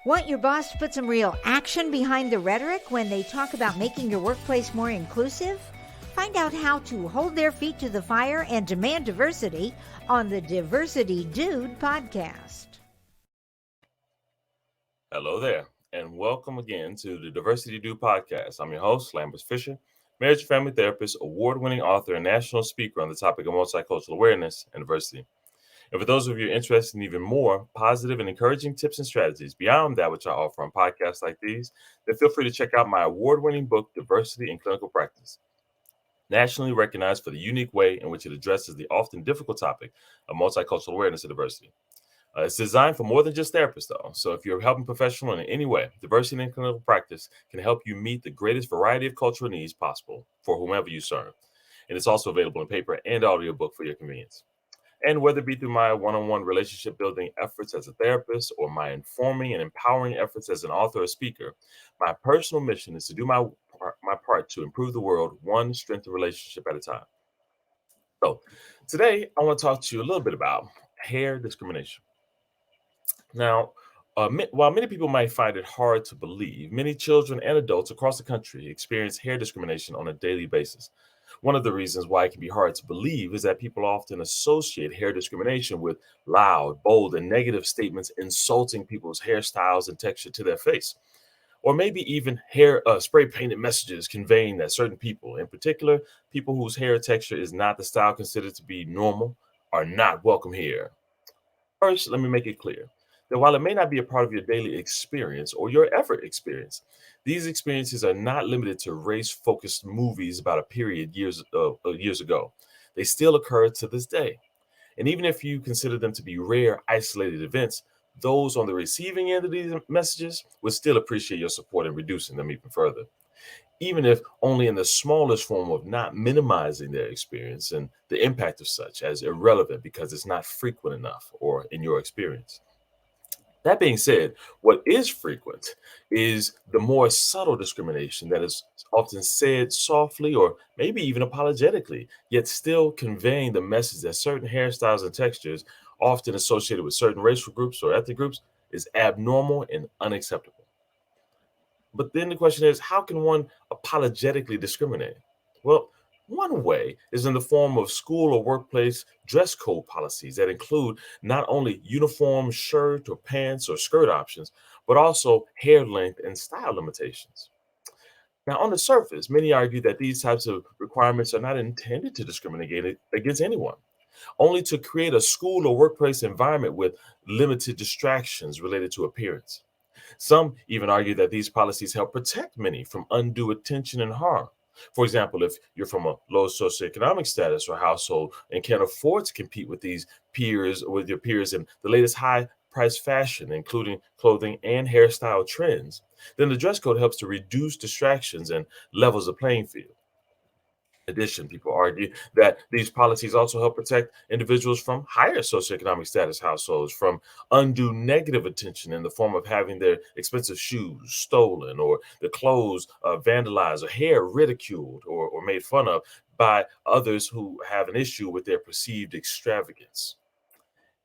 Want your boss to put some real action behind the rhetoric when they talk about making your workplace more inclusive? Find out how to hold their feet to the fire and demand diversity on the Diversity Dude podcast. Hello there, and welcome again to the Diversity Dude podcast. I'm your host, Lambert Fisher, marriage and family therapist, award-winning author, and national speaker on the topic of multicultural awareness and diversity. And for those of you interested in even more positive and encouraging tips and strategies beyond that which I offer on podcasts like these, then feel free to check out my award-winning book, Diversity in Clinical Practice, nationally recognized for the unique way in which it addresses the often difficult topic of multicultural awareness and diversity. It's designed for more than just therapists, though. So if you're a helping professional in any way, diversity in clinical practice can help you meet the greatest variety of cultural needs possible for whomever you serve. And it's also available in paper and audiobook for your convenience. And whether it be through my one-on-one relationship building efforts as a therapist or my informing and empowering efforts as an author or speaker, my personal mission is to do my part to improve the world one strengthened relationship at a time. So today I want to talk to you a little bit about hair discrimination. Now, while many people might find it hard to believe, many children and adults across the country experience hair discrimination on a daily basis. One of the reasons why it can be hard to believe is that people often associate hair discrimination with loud, bold, and negative statements insulting people's hairstyles and texture to their face, or maybe even hair spray painted messages conveying that certain people, in particular people whose hair texture is not the style considered to be normal, are not welcome here. First, let me make it clear that while it may not be a part of your daily experience or your ever experience, these experiences are not limited to race-focused movies about a period years ago. They still occur to this day. And even if you consider them to be rare, isolated events, those on the receiving end of these messages would still appreciate your support in reducing them even further, even if only in the smallest form of not minimizing their experience and the impact of such as irrelevant because it's not frequent enough or in your experience. That being said, what is frequent is the more subtle discrimination that is often said softly or maybe even apologetically, yet still conveying the message that certain hairstyles and textures, often associated with certain racial groups or ethnic groups, is abnormal and unacceptable. But then the question is, how can one apologetically discriminate? Well, one way is in the form of school or workplace dress code policies that include not only uniform shirt or pants or skirt options, but also hair length and style limitations. Now, on the surface, many argue that these types of requirements are not intended to discriminate against anyone, only to create a school or workplace environment with limited distractions related to appearance. Some even argue that these policies help protect many from undue attention and harm. For example, if you're from a low socioeconomic status or household and can't afford to compete with your peers in the latest high price fashion, including clothing and hairstyle trends, then the dress code helps to reduce distractions and levels the playing field. In addition, people argue that these policies also help protect individuals from higher socioeconomic status households from undue negative attention in the form of having their expensive shoes stolen or the clothes vandalized or hair ridiculed or made fun of by others who have an issue with their perceived extravagance.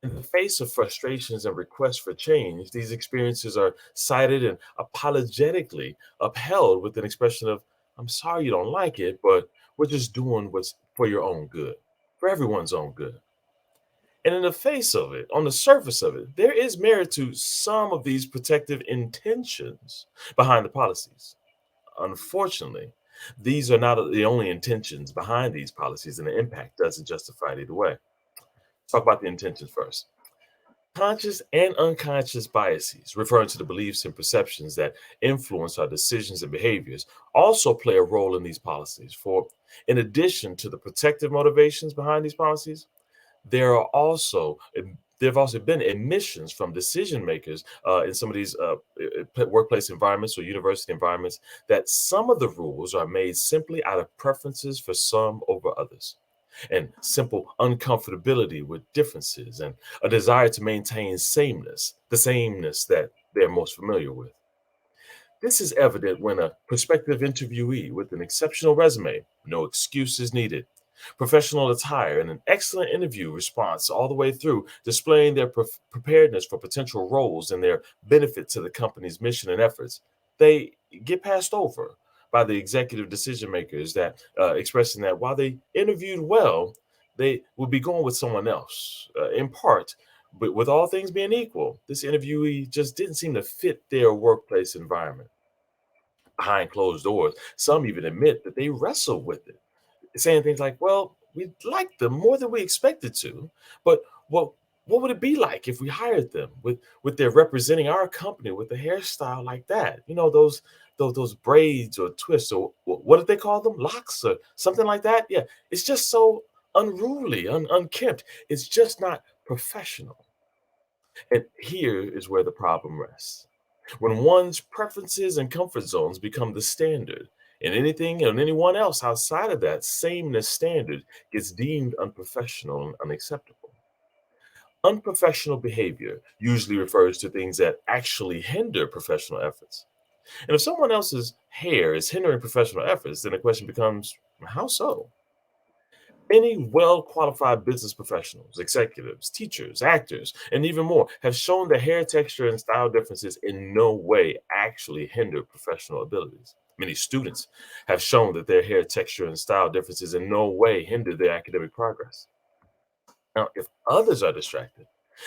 In the face of frustrations and requests for change, these experiences are cited and apologetically upheld with an expression of, I'm sorry you don't like it, but we're just doing what's for your own good, for everyone's own good. And in the face of it, on the surface of it, there is merit to some of these protective intentions behind the policies. Unfortunately, these are not the only intentions behind these policies, and the impact doesn't justify it either way. Let's talk about the intentions first. Conscious and unconscious biases, referring to the beliefs and perceptions that influence our decisions and behaviors, also play a role in these policies. For in addition to the protective motivations behind these policies, there are also there have also been admissions from decision makers in some of these workplace environments or university environments that some of the rules are made simply out of preferences for some over others, and simple uncomfortability with differences and a desire to maintain the sameness that they're most familiar with. This is evident when a prospective interviewee with an exceptional resume, no excuses needed, Professional attire and an excellent interview response all the way through, displaying their preparedness for potential roles and their benefit to the company's mission and efforts. They get passed over by the executive decision makers that expressing that while they interviewed well, they would be going with someone else. In part, but with all things being equal, this interviewee just didn't seem to fit their workplace environment. Behind closed doors, some even admit that they wrestle with it, saying things like, "Well, we like them more than we expected to, but what would it be like if we hired them with their representing our company with a hairstyle like that? You know, those braids or twists or what did they call them? Locks or something like that? Yeah, it's just so unruly, unkempt. It's just not professional." And here is where the problem rests. When one's preferences and comfort zones become the standard, and anything and anyone else outside of that sameness standard gets deemed unprofessional and unacceptable. Unprofessional behavior usually refers to things that actually hinder professional efforts. And if someone else's hair is hindering professional efforts, then the question becomes, how so? Many well qualified business professionals, executives, teachers, actors, and even more have shown that hair texture and style differences in no way actually hinder professional abilities. Many students have shown that their hair texture and style differences in no way hinder their academic progress. Now, if others are distracted,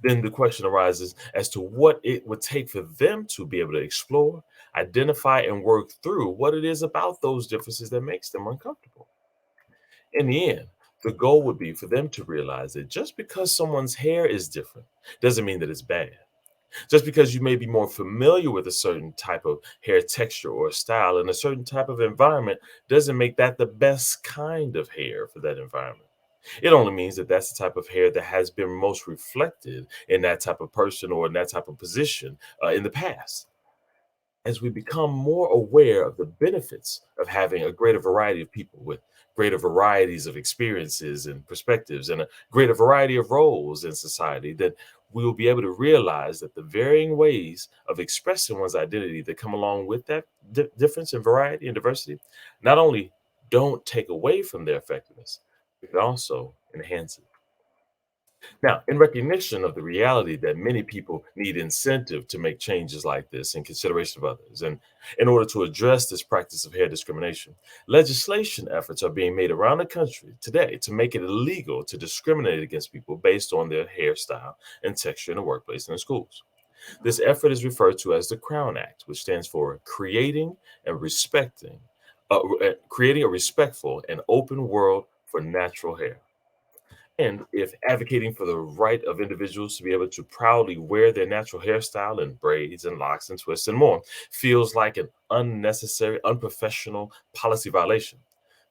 then the question arises as to what it would take for them to be able to explore, identify, and work through what it is about those differences that makes them uncomfortable. In the end, the goal would be for them to realize that just because someone's hair is different doesn't mean that it's bad. Just because you may be more familiar with a certain type of hair texture or style in a certain type of environment doesn't make that the best kind of hair for that environment. It only means that that's the type of hair that has been most reflected in that type of person or in that type of position in the past. As we become more aware of the benefits of having a greater variety of people with greater varieties of experiences and perspectives and a greater variety of roles in society, that we will be able to realize that the varying ways of expressing one's identity that come along with that difference in variety and diversity not only don't take away from their effectiveness, it can also enhance it. Now, in recognition of the reality that many people need incentive to make changes like this in consideration of others, and in order to address this practice of hair discrimination, legislation efforts are being made around the country today to make it illegal to discriminate against people based on their hairstyle and texture in the workplace and in schools. This effort is referred to as the Crown Act, which stands for creating a respectful and open world for natural hair. And if advocating for the right of individuals to be able to proudly wear their natural hairstyle and braids and locks and twists and more feels like an unnecessary, unprofessional policy violation,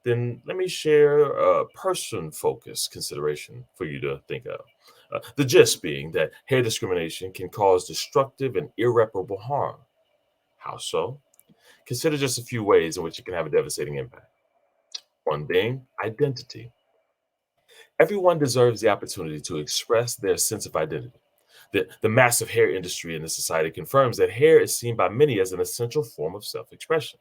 then let me share a person focused consideration for you to think of. The gist being that hair discrimination can cause destructive and irreparable harm. How so? Consider just a few ways in which it can have a devastating impact. One being identity. Everyone deserves the opportunity to express their sense of identity. The massive hair industry in the society confirms that hair is seen by many as an essential form of self expression.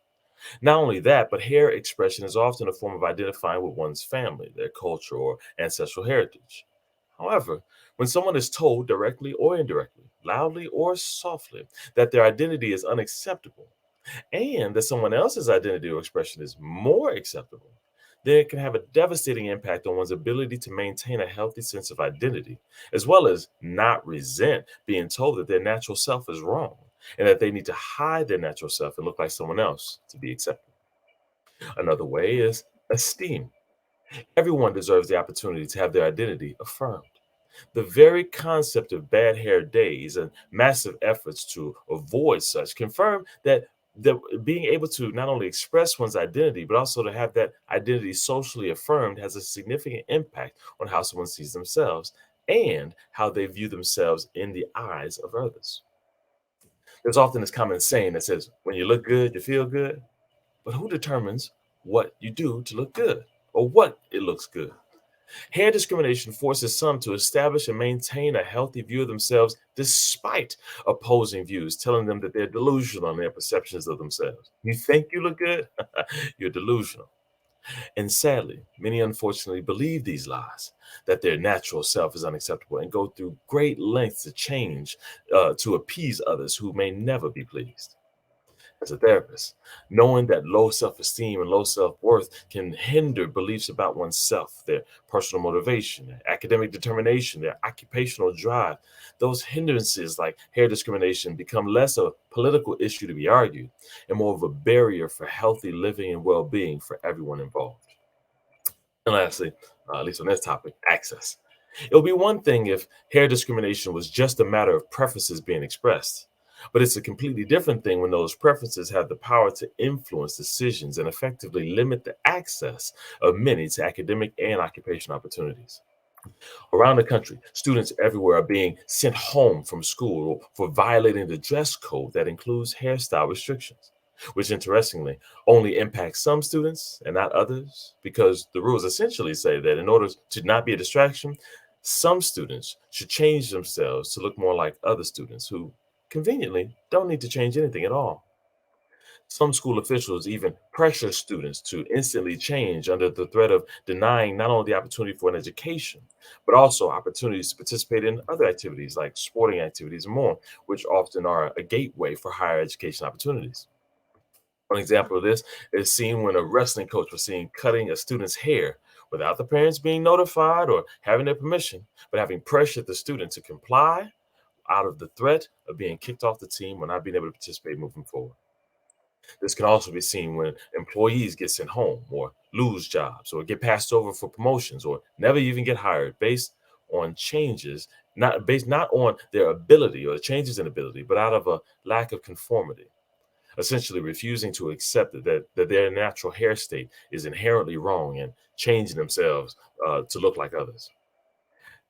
Not only that, but hair expression is often a form of identifying with one's family, their culture, or ancestral heritage. However, when someone is told directly or indirectly, loudly or softly, that their identity is unacceptable, and that someone else's identity or expression is more acceptable, then it can have a devastating impact on one's ability to maintain a healthy sense of identity, as well as not resent being told that their natural self is wrong and that they need to hide their natural self and look like someone else to be accepted. Another way is esteem. Everyone deserves the opportunity to have their identity affirmed. The very concept of bad hair days and massive efforts to avoid such confirm that being able to not only express one's identity, but also to have that identity socially affirmed has a significant impact on how someone sees themselves and how they view themselves in the eyes of others. There's often this common saying that says, when you look good, you feel good. But who determines what you do to look good or what it looks good? Hair discrimination forces some to establish and maintain a healthy view of themselves despite opposing views telling them that they're delusional in their perceptions of themselves. You think you look good? You're delusional. And sadly, many unfortunately believe these lies, that their natural self is unacceptable, and go through great lengths to change, to appease others who may never be pleased. As a therapist, knowing that low self esteem and low self worth can hinder beliefs about oneself, their personal motivation, their academic determination, their occupational drive, those hindrances like hair discrimination become less a political issue to be argued and more of a barrier for healthy living and well being for everyone involved. And lastly, at least on this topic, access. It would be one thing if hair discrimination was just a matter of preferences being expressed, but it's a completely different thing when those preferences have the power to influence decisions and effectively limit the access of many to academic and occupational opportunities. Around the country, students everywhere are being sent home from school for violating the dress code that includes hairstyle restrictions, which interestingly only impacts some students and not others, because the rules essentially say that in order to not be a distraction, some students should change themselves to look more like other students who conveniently don't need to change anything at all. Some school officials even pressure students to instantly change under the threat of denying not only the opportunity for an education, but also opportunities to participate in other activities like sporting activities and more, which often are a gateway for higher education opportunities. One example of this is seen when a wrestling coach was seen cutting a student's hair without the parents being notified or having their permission, but having pressured the student to comply out of the threat of being kicked off the team or not being able to participate moving forward. This can also be seen when employees get sent home or lose jobs or get passed over for promotions or never even get hired based on changes, not on their ability or changes in ability, but out of a lack of conformity, essentially refusing to accept that their natural hair state is inherently wrong and changing themselves to look like others.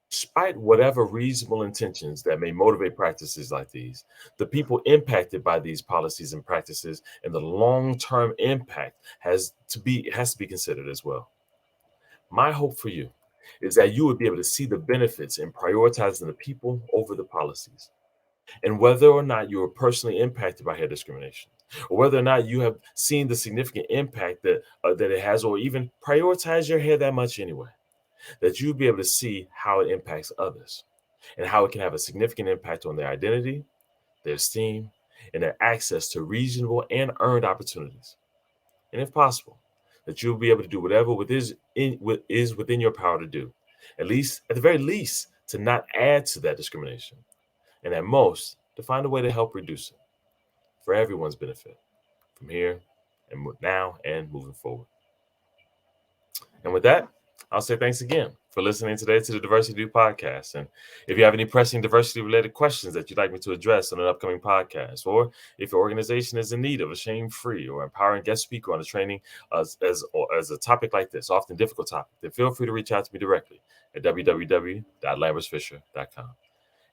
Despite whatever reasonable intentions that may motivate practices like these, the people impacted by these policies and practices and the long-term impact has to be considered as well. My hope for you is that you would be able to see the benefits in prioritizing the people over the policies. And whether or not you are personally impacted by hair discrimination, or whether or not you have seen the significant impact that it has, or even prioritize your hair that much anyway, that you'll be able to see how it impacts others and how it can have a significant impact on their identity, their esteem, and their access to reasonable and earned opportunities. And if possible, that you'll be able to do whatever is within your power to do, at the very least, to not add to that discrimination, and at most, to find a way to help reduce it for everyone's benefit from here and now and moving forward. And with that, I'll say thanks again for listening today to the Diversity Do podcast. And if you have any pressing diversity-related questions that you'd like me to address on an upcoming podcast, or if your organization is in need of a shame-free or empowering guest speaker on a training as a topic like this, often difficult topic, then feel free to reach out to me directly at www.lambersfisher.com.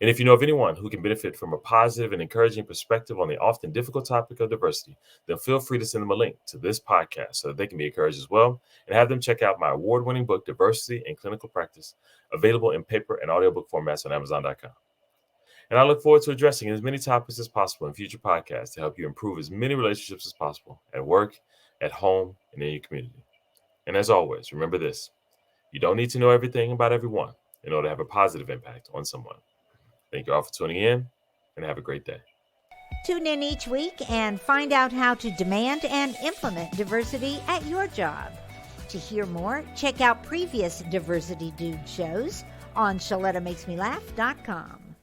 And if you know of anyone who can benefit from a positive and encouraging perspective on the often difficult topic of diversity, then feel free to send them a link to this podcast so that they can be encouraged as well, and have them check out my award-winning book, Diversity in Clinical Practice, available in paper and audiobook formats on Amazon.com. And I look forward to addressing as many topics as possible in future podcasts to help you improve as many relationships as possible at work, at home, and in your community. And as always, remember this: you don't need to know everything about everyone in order to have a positive impact on someone. Thank you all for tuning in, and have a great day. Tune in each week and find out how to demand and implement diversity at your job. To hear more, check out previous Diversity Dude shows on ShalettaMakesMeLaugh.com.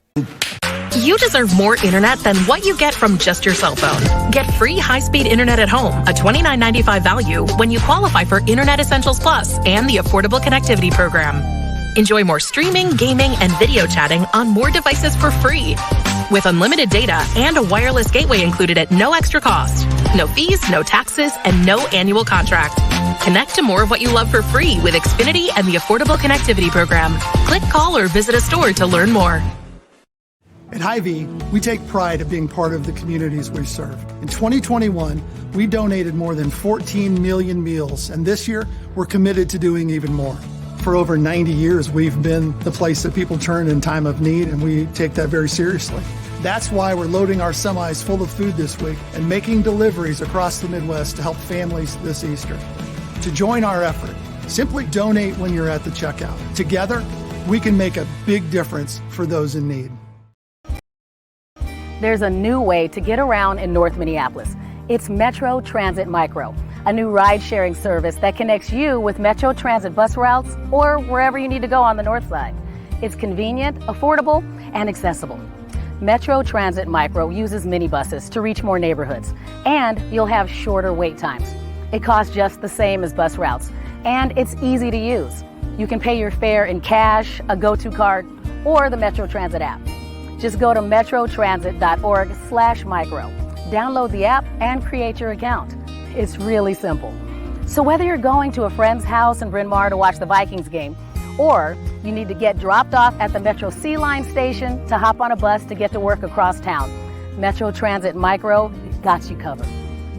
You deserve more internet than what you get from just your cell phone. Get free high-speed internet at home, a $29.95 value, when you qualify for Internet Essentials Plus and the Affordable Connectivity Program. Enjoy more streaming, gaming, and video chatting on more devices for free, with unlimited data and a wireless gateway included at no extra cost. No fees, no taxes, and no annual contract. Connect to more of what you love for free with Xfinity and the Affordable Connectivity Program. Click, call, or visit a store to learn more. At Hy-Vee, we take pride of being part of the communities we serve. In 2021, we donated more than 14 million meals, and this year, we're committed to doing even more. For over 90 years, we've been the place that people turn in time of need, and we take that very seriously. That's why we're loading our semis full of food this week and making deliveries across the Midwest to help families this Easter. To join our effort, simply donate when you're at the checkout. Together, we can make a big difference for those in need. There's a new way to get around in North Minneapolis. It's Metro Transit Micro, a new ride-sharing service that connects you with Metro Transit bus routes or wherever you need to go on the north side. It's convenient, affordable, and accessible. Metro Transit Micro uses minibuses to reach more neighborhoods, and you'll have shorter wait times. It costs just the same as bus routes, and it's easy to use. You can pay your fare in cash, a go-to card, or the Metro Transit app. Just go to metrotransit.org/micro. Download the app and create your account. It's really simple. So whether you're going to a friend's house in Bryn Mawr to watch the Vikings game, or you need to get dropped off at the Metro C Line station to hop on a bus to get to work across town, Metro Transit Micro got you covered.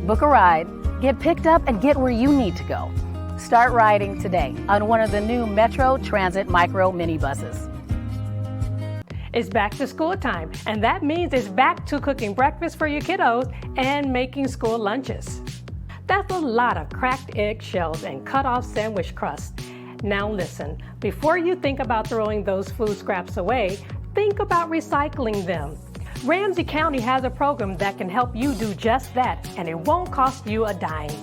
Book a ride, get picked up, and get where you need to go. Start riding today on one of the new Metro Transit Micro minibuses. It's back to school time, and that means it's back to cooking breakfast for your kiddos and making school lunches. That's a lot of cracked eggshells and cut-off sandwich crust. Now listen, before you think about throwing those food scraps away, think about recycling them. Ramsey County has a program that can help you do just that, and it won't cost you a dime.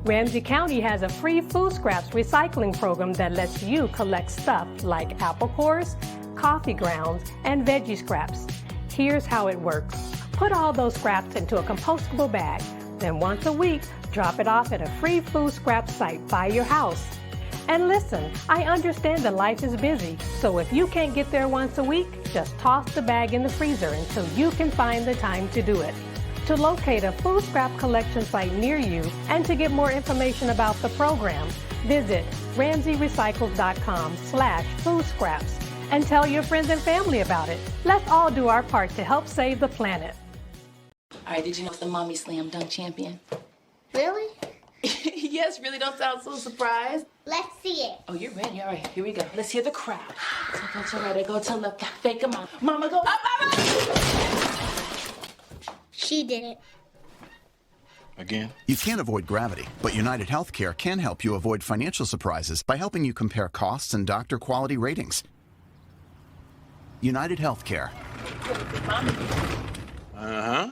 Ramsey County has a free food scraps recycling program that lets you collect stuff like apple cores, coffee grounds, and veggie scraps. Here's how it works. Put all those scraps into a compostable bag. Then once a week, drop it off at a free food scrap site by your house. And listen, I understand that life is busy, so if you can't get there once a week, just toss the bag in the freezer until you can find the time to do it. To locate a food scrap collection site near you and to get more information about the program, visit ramseyrecycles.com/food scraps. And tell your friends and family about it. Let's all do our part to help save the planet. All right, did you know it's the Mommy Slam Dunk Champion? Really? Yes, really, don't sound so surprised. Let's see it. Oh, you're ready. All right, here we go. Let's hear the crowd. So go to right, go to left, fake a mom. Mama, go up, mama! She did it. Again? You can't avoid gravity, but United Healthcare can help you avoid financial surprises by helping you compare costs and doctor quality ratings. United Healthcare. Uh-huh.